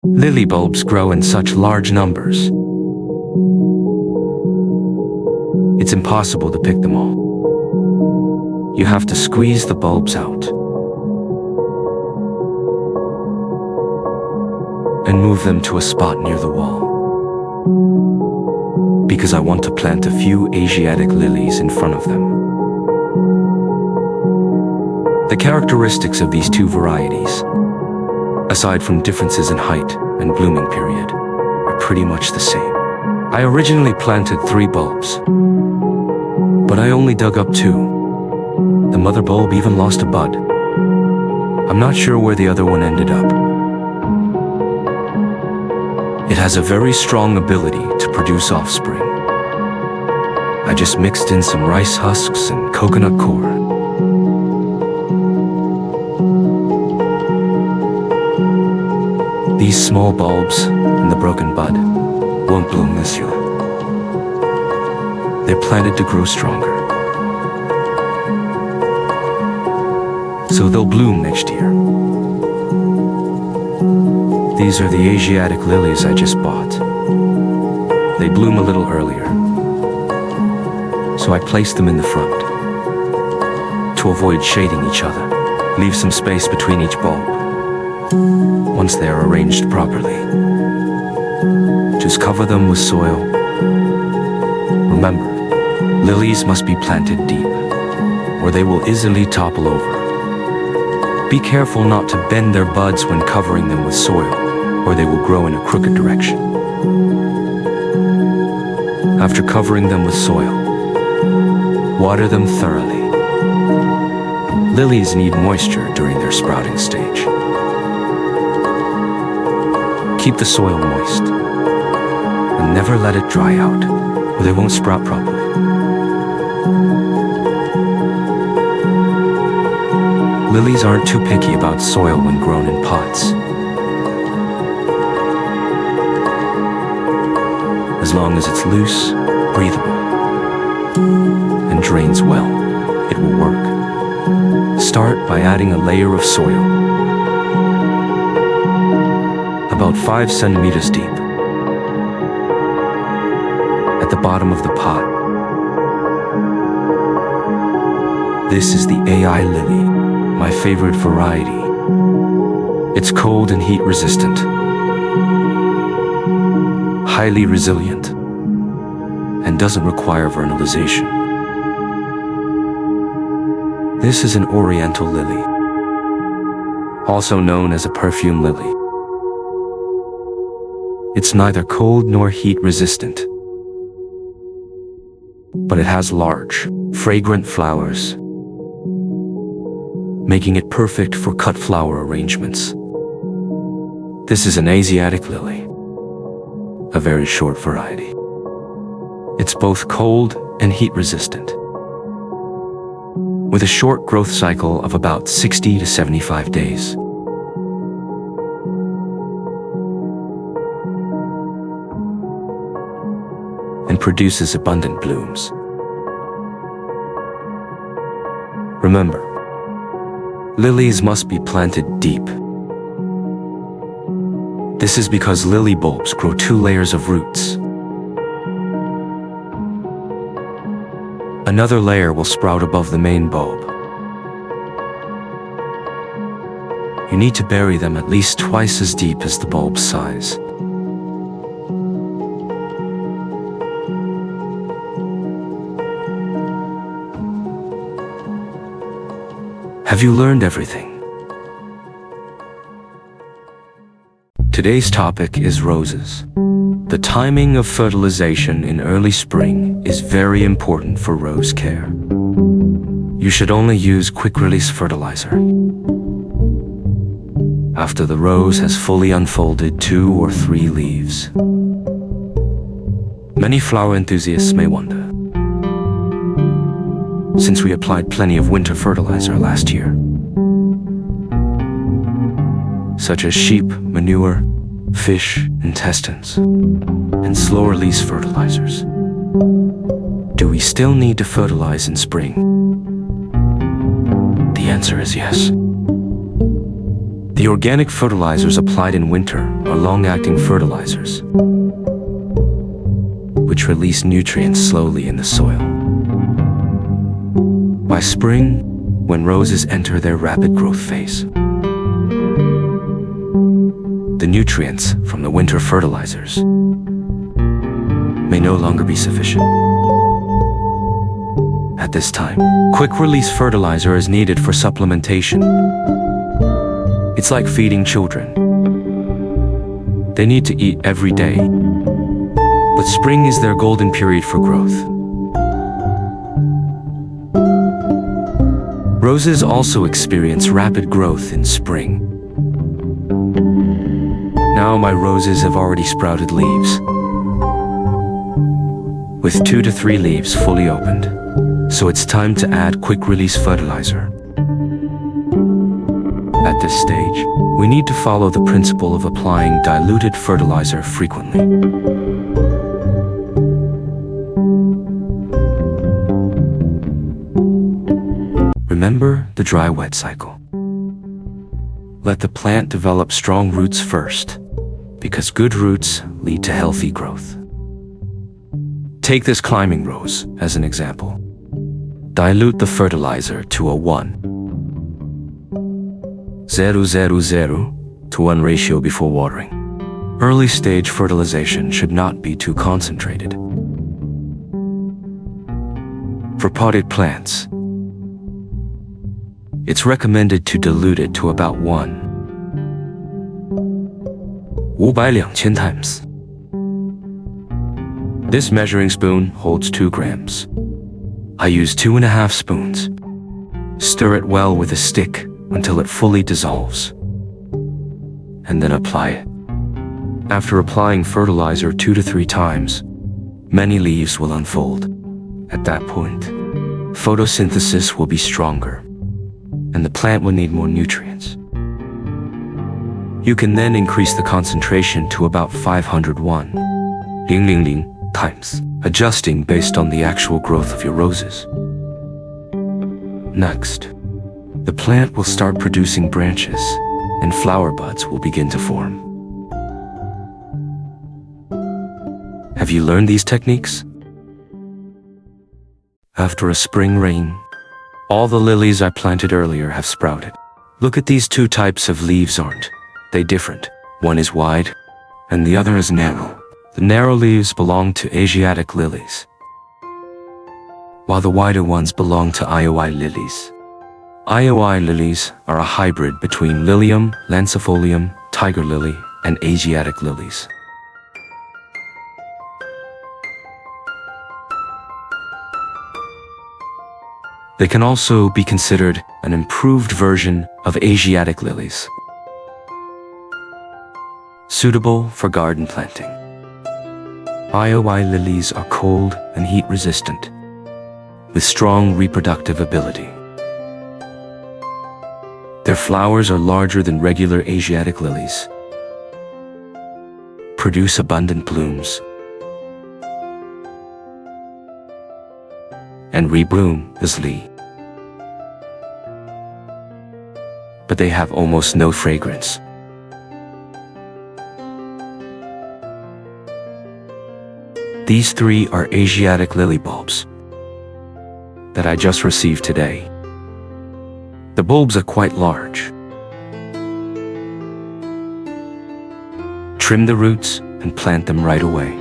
Lily bulbs grow in such large numbers. It's impossible to pick them all. You have to squeeze the bulbs out and move them to a spot near the wall, because I want to plant a few Asiatic lilies in front of them. The characteristics of these two varieties, aside from differences in height and blooming period, are pretty much the same. I originally planted 3 bulbs, but I only dug up 2. The mother bulb even lost a bud. I'm not sure where the other one ended up. It has a very strong ability to produce offspring. I just mixed in some rice husks and coconut core. These small bulbs and the broken bud won't bloom this year. They're planted to grow stronger, so they'll bloom next year. These are the Asiatic lilies I just bought. They bloom a little earlier, so I placed them in the front to avoid shading each other. Leave some space between each bulb. Once they are arranged properly, just cover them with soil. Remember, lilies must be planted deep, or they will easily topple over. Be careful not to bend their buds when covering them with soil, or they will grow in a crooked direction. After covering them with soil, water them thoroughly. Lilies need moisture during their sprouting stage. Keep the soil moist, and never let it dry out, or they won't sprout properly. Lilies aren't too picky about soil when grown in pots. As long as it's loose, breathable, and drains well, it will work. Start by adding a layer of soil, about 5 centimeters deep, at the bottom of the pot. This is the AI lily, my favorite variety. It's cold and heat resistant, highly resilient, and doesn't require vernalization. This is an oriental lily, also known as a perfume lily. It's neither cold nor heat resistant, but it has large, fragrant flowers, making it perfect for cut flower arrangements. This is an Asiatic lily, a very short variety. It's both cold and heat resistant, with a short growth cycle of about 60 to 75 days. And produces abundant blooms. Remember, lilies must be planted deep. This is because lily bulbs grow 2 layers of roots. Another layer will sprout above the main bulb. You need to bury them at least twice as deep as the bulb's size. Have you learned everything? Today's topic is roses. The timing of fertilization in early spring is very important for rose care. You should only use quick-release fertilizer after the rose has fully unfolded 2 or 3 leaves. Many flower enthusiasts may wonder, since we applied plenty of winter fertilizer last year, such as sheep manure, fish intestines, and slow-release fertilizers, do we still need to fertilize in spring? The answer is yes. The organic fertilizers applied in winter are long-acting fertilizers, which release nutrients slowly in the soil. By spring, when roses enter their rapid growth phase, the nutrients from the winter fertilizers may no longer be sufficient. At this time, quick-release fertilizer is needed for supplementation. It's like feeding children. They need to eat every day, but spring is their golden period for growth. Roses also experience rapid growth in spring. Now my roses have already sprouted leaves, with 2 to 3 leaves fully opened. So it's time to add quick-release fertilizer. At this stage, we need to follow the principle of applying diluted fertilizer frequently. Remember the dry-wet cycle. Let the plant develop strong roots first, because good roots lead to healthy growth. Take this climbing rose as an example. Dilute the fertilizer to a 1:0:0:0 ratio before watering. Early stage fertilization should not be too concentrated. For potted plants, it's recommended to dilute it to about 1:500-2,000 times. This measuring spoon holds 2 grams. I use 2.5 spoons. Stir it well with a stick until it fully dissolves, and then apply it. After applying fertilizer 2 to 3 times, many leaves will unfold. At that point, photosynthesis will be stronger, and the plant will need more nutrients. You can then increase the concentration to about 501,000 times, adjusting based on the actual growth of your roses. Next, the plant will start producing branches, and flower buds will begin to form. Have you learned these techniques? After a spring rain, all the lilies I planted earlier have sprouted. Look at these 2 types of leaves, aren't they different? One is wide, and the other is narrow. The narrow leaves belong to Asiatic lilies, while the wider ones belong to IOI lilies. IOI lilies are a hybrid between Lilium lancifolium, tiger lily, and Asiatic lilies. They can also be considered an improved version of Asiatic lilies, suitable for garden planting. IOI lilies are cold and heat resistant, with strong reproductive ability. Their flowers are larger than regular Asiatic lilies, produce abundant blooms, and rebloom easily. But they have almost no fragrance. These 3 are Asiatic lily bulbs that I just received today. The bulbs are quite large. Trim the roots and plant them right away.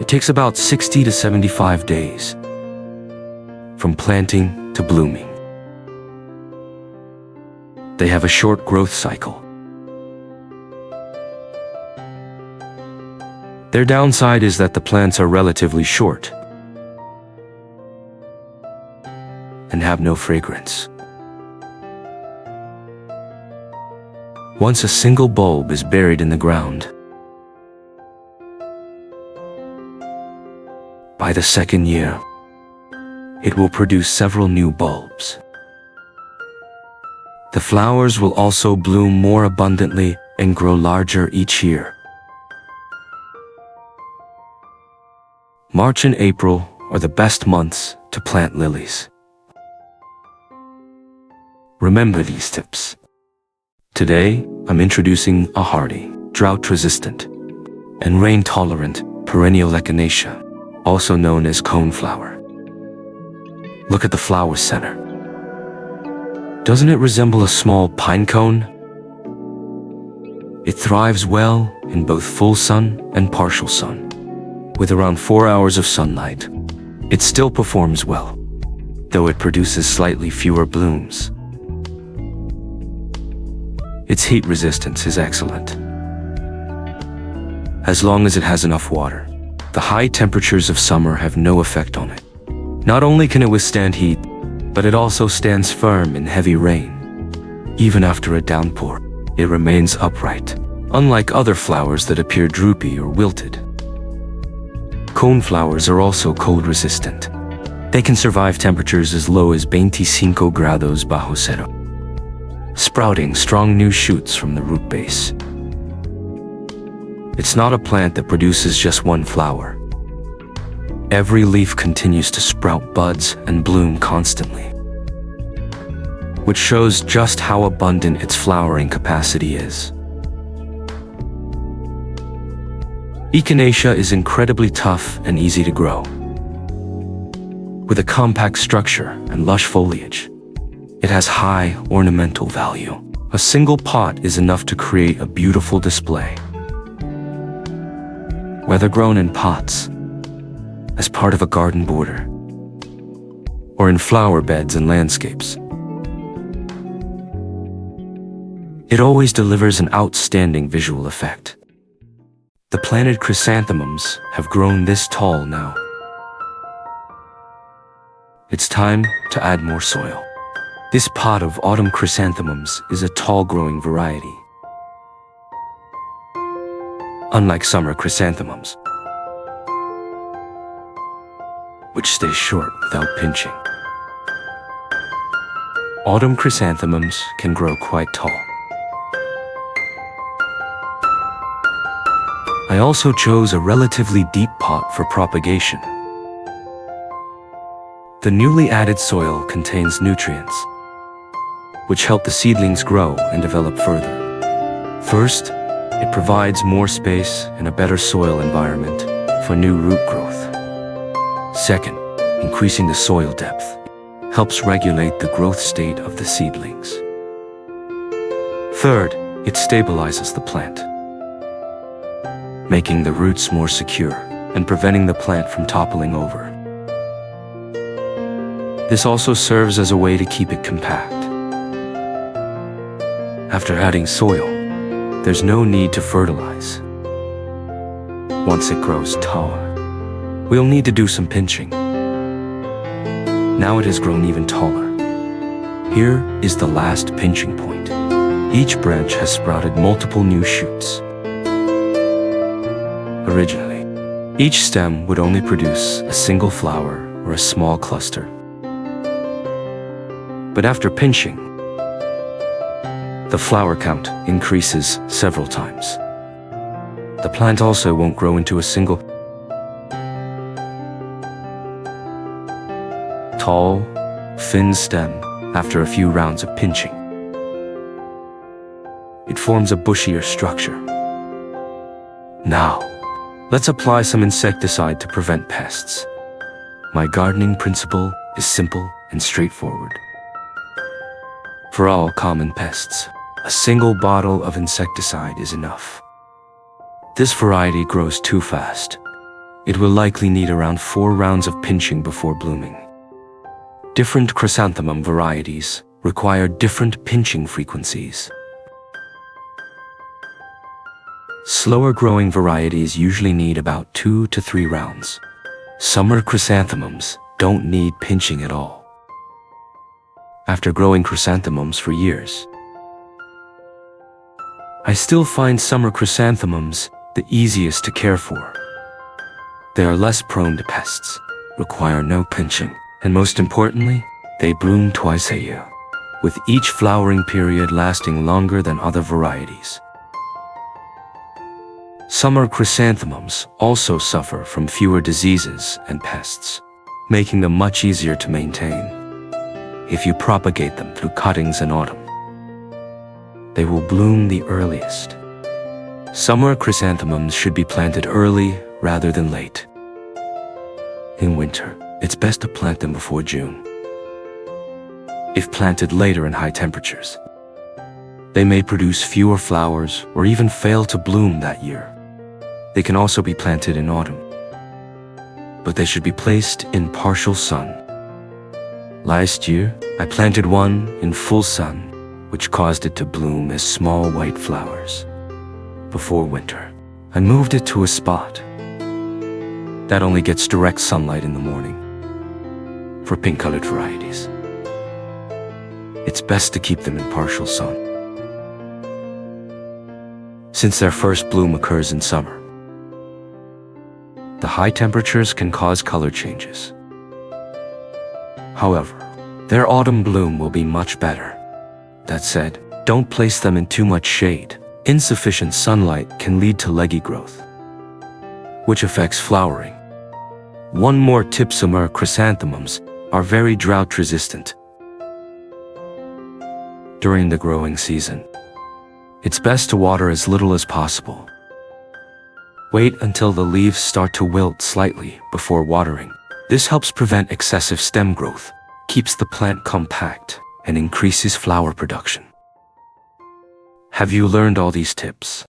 It takes about 60 to 75 days from planting to blooming. They have a short growth cycle. Their downside is that the plants are relatively short and have no fragrance. Once a single bulb is buried in the ground, by the 2nd year, it will produce several new bulbs. The flowers will also bloom more abundantly and grow larger each year. March and April are the best months to plant lilies. Remember these tips. Today, I'm introducing a hardy, drought-resistant, and rain-tolerant perennial echinacea, also known as coneflower. Look at the flower center. Doesn't it resemble a small pine cone? It thrives well in both full sun and partial sun. With around 4 hours of sunlight, it still performs well, though it produces slightly fewer blooms. Its heat resistance is excellent. As long as it has enough water, the high temperatures of summer have no effect on it. Not only can it withstand heat, but it also stands firm in heavy rain. Even after a downpour, it remains upright, unlike other flowers that appear droopy or wilted. Coneflowers are also cold-resistant. They can survive temperatures as low as 25 grados bajo cero, sprouting strong new shoots from the root base. It's not a plant that produces just one flower. Every leaf continues to sprout buds and bloom constantly, which shows just how abundant its flowering capacity is. Echinacea is incredibly tough and easy to grow. With a compact structure and lush foliage, it has high ornamental value. A single pot is enough to create a beautiful display. Whether grown in pots, as part of a garden border, or in flower beds and landscapes, it always delivers an outstanding visual effect. The planted chrysanthemums have grown this tall now. It's time to add more soil. This pot of autumn chrysanthemums is a tall-growing variety. Unlike summer chrysanthemums, which stay short without pinching, autumn chrysanthemums can grow quite tall. I also chose a relatively deep pot for propagation. The newly added soil contains nutrients, which help the seedlings grow and develop further. First, it provides more space and a better soil environment for new root growth. Second, increasing the soil depth helps regulate the growth state of the seedlings. Third, it stabilizes the plant, making the roots more secure and preventing the plant from toppling over. This also serves as a way to keep it compact. After adding soil, there's no need to fertilize. Once it grows taller, we'll need to do some pinching. Now it has grown even taller. Here is the last pinching point. Each branch has sprouted multiple new shoots. Originally, each stem would only produce a single flower or a small cluster. But after pinching, the flower count increases several times. The plant also won't grow into a single tall, thin stem after a few rounds of pinching. It forms a bushier structure. Now, let's apply some insecticide to prevent pests. My gardening principle is simple and straightforward. For all common pests, a single bottle of insecticide is enough. This variety grows too fast. It will likely need around 4 rounds of pinching before blooming. Different chrysanthemum varieties require different pinching frequencies. Slower growing varieties usually need about 2 to 3 rounds. Summer chrysanthemums don't need pinching at all. After growing chrysanthemums for years, I still find summer chrysanthemums the easiest to care for. They are less prone to pests, require no pinching, and most importantly, they bloom twice a year, with each flowering period lasting longer than other varieties. Summer chrysanthemums also suffer from fewer diseases and pests, making them much easier to maintain if you propagate them through cuttings in autumn. they will bloom the earliest. Summer chrysanthemums should be planted early rather than late. In winter, it's best to plant them before June. If planted later in high temperatures, they may produce fewer flowers or even fail to bloom that year. They can also be planted in autumn, but they should be placed in partial sun. Last year, I planted one in full sun, which caused it to bloom as small white flowers. Before winter, I moved it to a spot that only gets direct sunlight in the morning. For pink-colored varieties, it's best to keep them in partial sun, since their first bloom occurs in summer. The high temperatures can cause color changes. However, their autumn bloom will be much better. That said, don't place them in too much shade. Insufficient sunlight can lead to leggy growth, which affects flowering. One more tip: summer chrysanthemums are very drought resistant. During the growing season, it's best to water as little as possible. Wait until the leaves start to wilt slightly before watering. This helps prevent excessive stem growth, keeps the plant compact, and increases flower production. Have you learned all these tips?